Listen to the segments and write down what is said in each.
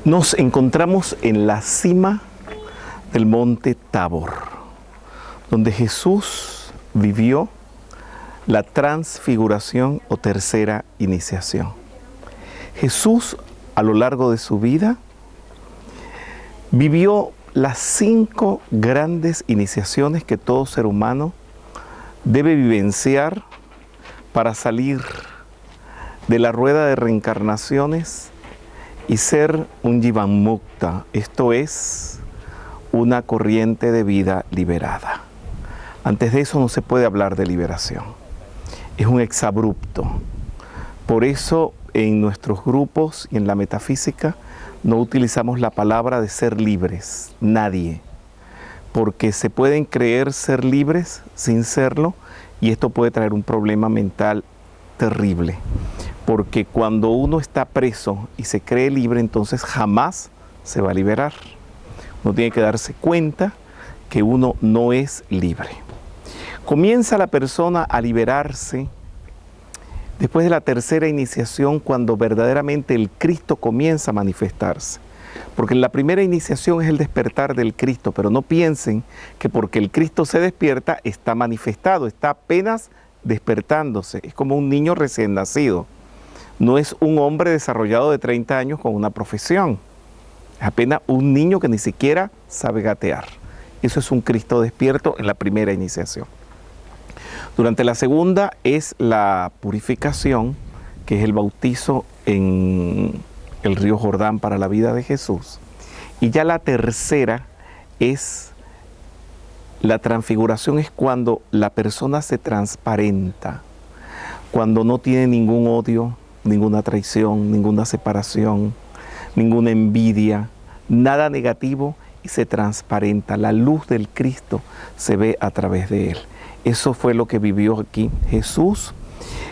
Nos encontramos en la cima del monte Tabor, donde Jesús vivió la transfiguración o tercera iniciación. Jesús, a lo largo de su vida, vivió las 5 grandes iniciaciones que todo ser humano debe vivenciar para salir de la rueda de reencarnaciones y ser un Jivan Mukta, esto es, una corriente de vida liberada. Antes de eso no se puede hablar de liberación, es un exabrupto. Por eso en nuestros grupos y en la metafísica no utilizamos la palabra de ser libres, nadie, porque se pueden creer ser libres sin serlo y esto puede traer un problema mental terrible. Porque cuando uno está preso y se cree libre, entonces jamás se va a liberar. Uno tiene que darse cuenta que uno no es libre. Comienza la persona a liberarse después de la tercera iniciación, cuando verdaderamente el Cristo comienza a manifestarse. Porque en la primera iniciación es el despertar del Cristo, pero no piensen que porque el Cristo se despierta está manifestado, está apenas despertándose. Es como un niño recién nacido. No es un hombre desarrollado de 30 años con una profesión. Es apenas un niño que ni siquiera sabe gatear. Eso es un Cristo despierto en la primera iniciación. Durante la segunda es la purificación, que es el bautizo en el río Jordán para la vida de Jesús. Y ya la tercera es la transfiguración, es cuando la persona se transparenta, cuando no tiene ningún odio, ninguna traición, ninguna separación, ninguna envidia, nada negativo y se transparenta. La luz del Cristo se ve a través de él. Eso fue lo que vivió aquí Jesús.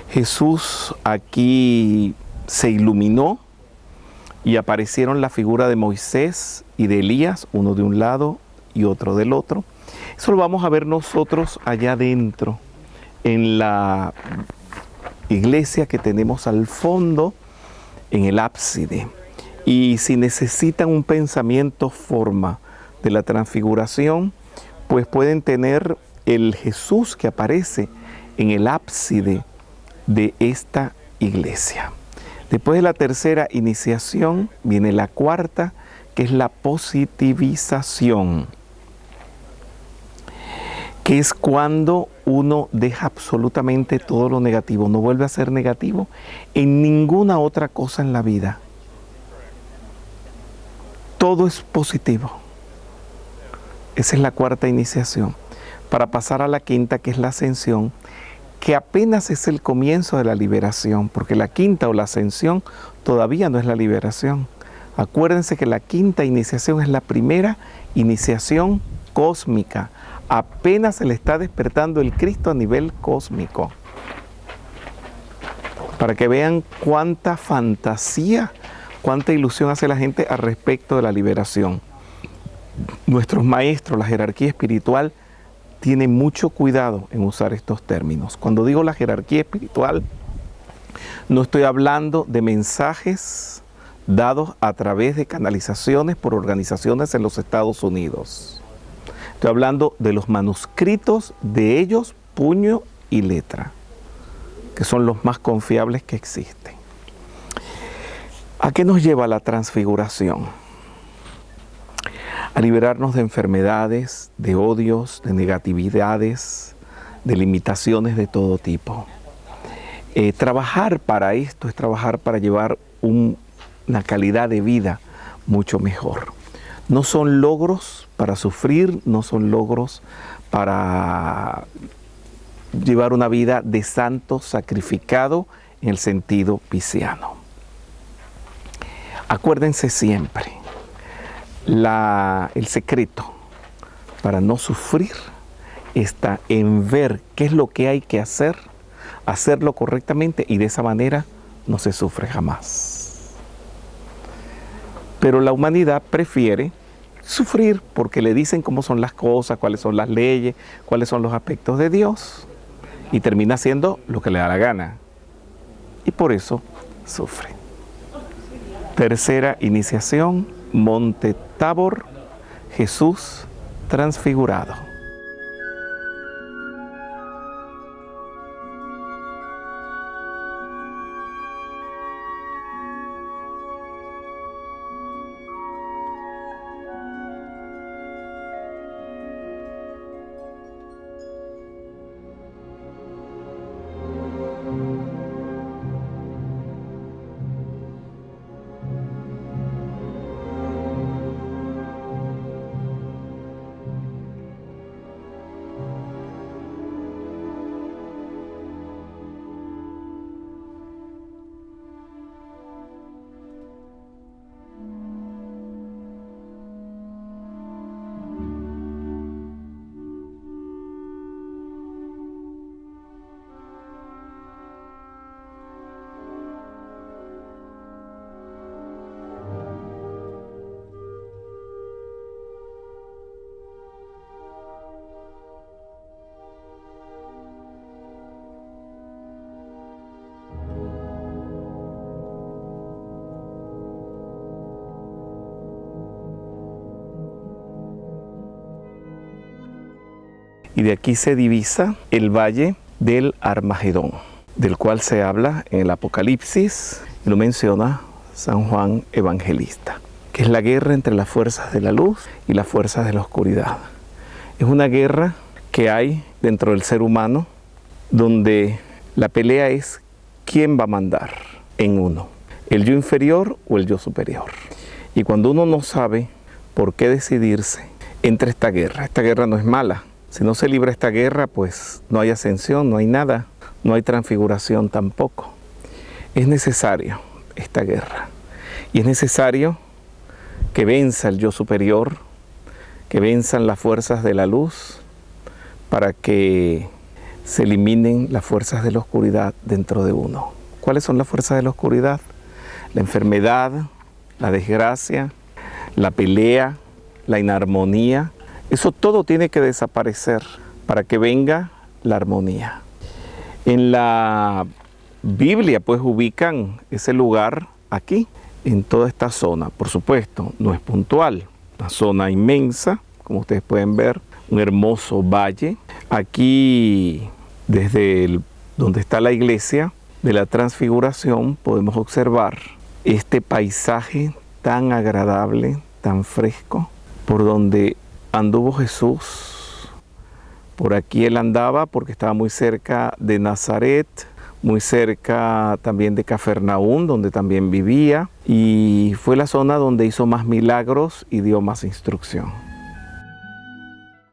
Jesús aquí se iluminó y aparecieron la figura de Moisés y de Elías, uno de un lado y otro del otro. Eso lo vamos a ver nosotros allá adentro, en la iglesia que tenemos al fondo, en el ábside. Y si necesitan un pensamiento forma de la transfiguración, pues pueden tener el Jesús que aparece en el ábside de esta iglesia. Después de la tercera iniciación viene la cuarta, que es la positivización, que es cuando uno deja absolutamente todo lo negativo, no vuelve a ser negativo en ninguna otra cosa en la vida. Todo es positivo. Esa es la cuarta iniciación. Para pasar a la quinta, que es la ascensión, que apenas es el comienzo de la liberación, porque la quinta o la ascensión todavía no es la liberación. Acuérdense que la quinta iniciación es la primera iniciación cósmica. Apenas se le está despertando el Cristo a nivel cósmico. Para que vean cuánta fantasía, cuánta ilusión hace la gente al respecto de la liberación. Nuestros maestros, la jerarquía espiritual, tienen mucho cuidado en usar estos términos. Cuando digo la jerarquía espiritual, no estoy hablando de mensajes dados a través de canalizaciones por organizaciones en los Estados Unidos. Estoy hablando de los manuscritos de ellos, puño y letra, que son los más confiables que existen. ¿A qué nos lleva la transfiguración? A liberarnos de enfermedades, de odios, de negatividades, de limitaciones de todo tipo. Trabajar para esto es trabajar para llevar una calidad de vida mucho mejor. No son logros para sufrir, no son logros para llevar una vida de santo sacrificado en el sentido pisciano. Acuérdense siempre, el secreto para no sufrir está en ver qué es lo que hay que hacer, hacerlo correctamente y de esa manera no se sufre jamás. Pero la humanidad prefiere sufrir porque le dicen cómo son las cosas, cuáles son las leyes, cuáles son los aspectos de Dios y termina haciendo lo que le da la gana y por eso sufre. Tercera iniciación, Monte Tabor, Jesús transfigurado. Y de aquí se divisa el valle del Armagedón, del cual se habla en el Apocalipsis, y lo menciona San Juan Evangelista, que es la guerra entre las fuerzas de la luz y las fuerzas de la oscuridad. Es una guerra que hay dentro del ser humano, donde la pelea es quién va a mandar en uno, el yo inferior o el yo superior. Y cuando uno no sabe por qué decidirse, entra esta guerra no es mala. Si no se libra esta guerra, pues no hay ascensión, no hay nada, no hay transfiguración tampoco. Es necesario esta guerra. Y es necesario que venza el yo superior, que venzan las fuerzas de la luz, para que se eliminen las fuerzas de la oscuridad dentro de uno. ¿Cuáles son las fuerzas de la oscuridad? La enfermedad, la desgracia, la pelea, la inarmonía. Eso todo tiene que desaparecer para que venga la armonía. En la Biblia pues ubican ese lugar aquí, en toda esta zona. Por supuesto, no es puntual, una zona inmensa, como ustedes pueden ver, un hermoso valle. Aquí, desde donde está la iglesia de la Transfiguración, podemos observar este paisaje tan agradable, tan fresco, por donde anduvo Jesús. Por aquí él andaba porque estaba muy cerca de Nazaret, muy cerca también de Cafarnaúm, donde también vivía, y fue la zona donde hizo más milagros y dio más instrucción.